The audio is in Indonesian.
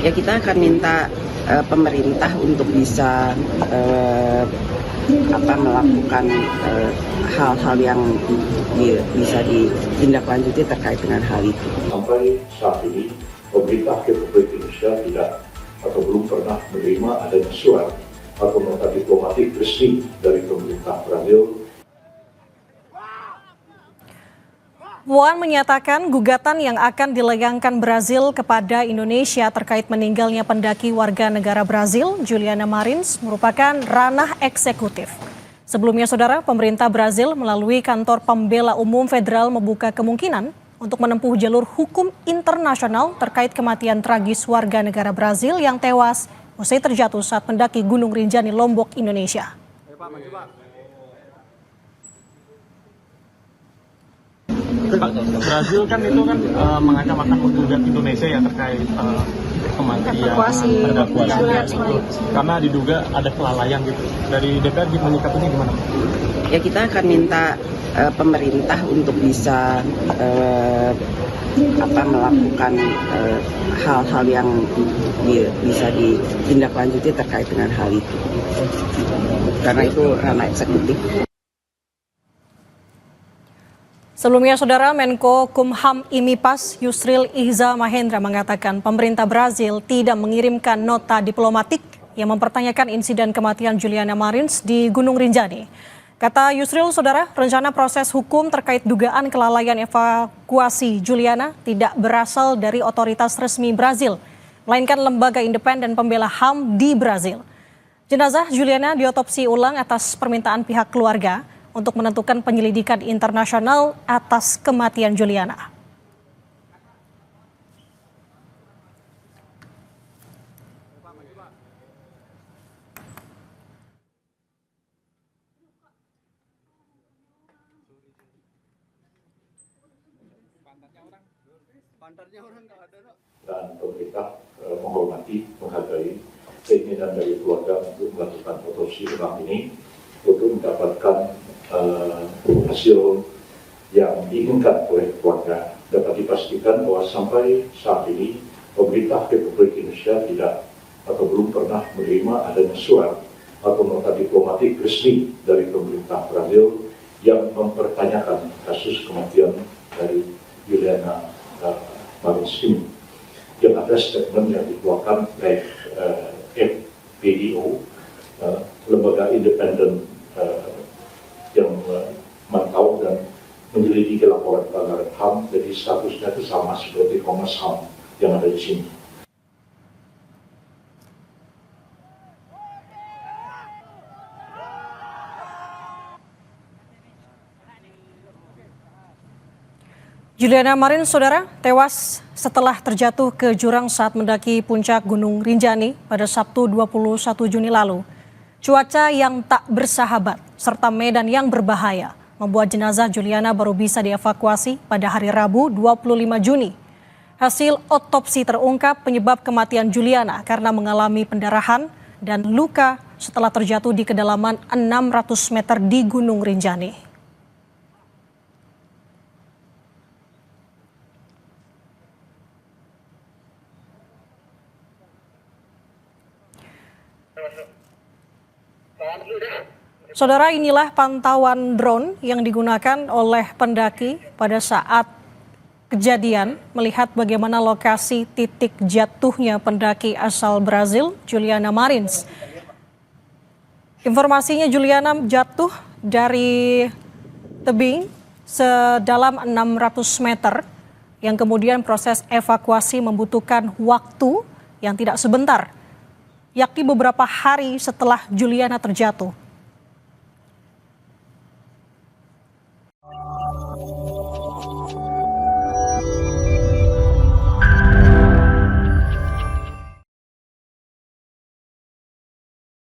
Ya, kita akan minta pemerintah untuk bisa melakukan hal-hal yang bisa ditindaklanjuti terkait dengan hal itu. Sampai saat ini pemerintah Republik Indonesia tidak atau belum pernah menerima adanya surat atau nota diplomatik resmi dari pemerintah Brazil. Puan menyatakan gugatan yang akan dilayangkan Brazil kepada Indonesia terkait meninggalnya pendaki warga negara Brazil, Juliana Marins, merupakan ranah eksekutif. Sebelumnya, saudara, pemerintah Brazil melalui Kantor Pembela Umum Federal membuka kemungkinan untuk menempuh jalur hukum internasional terkait kematian tragis warga negara Brazil yang tewas usai terjatuh saat mendaki Gunung Rinjani, Lombok, Indonesia. Brazil kan itu kan mengancam akan menggugat Indonesia ya terkait kematian karena diduga ada kelalaian gitu. Dari DPR menyikapinya gimana? Ya, kita akan minta pemerintah untuk bisa melakukan hal-hal yang bisa ditindaklanjuti terkait dengan hal itu, karena itu ranah eksekutif. Sebelumnya, saudara, Menko Kumham Imipas Yusril Ihza Mahendra mengatakan pemerintah Brazil tidak mengirimkan nota diplomatik yang mempertanyakan insiden kematian Juliana Marins di Gunung Rinjani. Kata Yusril, saudara, rencana proses hukum terkait dugaan kelalaian evakuasi Juliana tidak berasal dari otoritas resmi Brazil, melainkan lembaga independen pembela HAM di Brazil. Jenazah Juliana diotopsi ulang atas permintaan pihak keluarga untuk menentukan penyelidikan internasional atas kematian Juliana. Dan pemerintah menghormati, menghargai keinginan dari keluarga untuk melakukan otopsi ulang ini untuk mendapatkan hasil yang diinginkan oleh keluarga. Dapat dipastikan bahwa sampai saat ini pemerintah Republik Indonesia tidak atau belum pernah menerima adanya surat atau nota diplomatik resmi dari pemerintah Brazil yang mempertanyakan kasus kematian dari Juliana Marins ini. Yang ada statement yang dikeluarkan oleh FPIO, lembaga independen yang memantau dan menyelidiki laporan pelanggaran HAM, jadi statusnya itu sama seperti Komnas HAM yang ada di sini. Juliana Marins, saudara, tewas setelah terjatuh ke jurang saat mendaki puncak Gunung Rinjani pada Sabtu 21 Juni lalu. Cuaca yang tak bersahabat serta medan yang berbahaya membuat jenazah Juliana baru bisa dievakuasi pada hari Rabu 25 Juni. Hasil otopsi terungkap penyebab kematian Juliana karena mengalami pendarahan dan luka setelah terjatuh di kedalaman 600 meter di Gunung Rinjani. Saudara, inilah pantauan drone yang digunakan oleh pendaki pada saat kejadian melihat bagaimana lokasi titik jatuhnya pendaki asal Brazil, Juliana Marins. Informasinya Juliana jatuh dari tebing sedalam 600 meter yang kemudian proses evakuasi membutuhkan waktu yang tidak sebentar, yakni beberapa hari setelah Juliana terjatuh.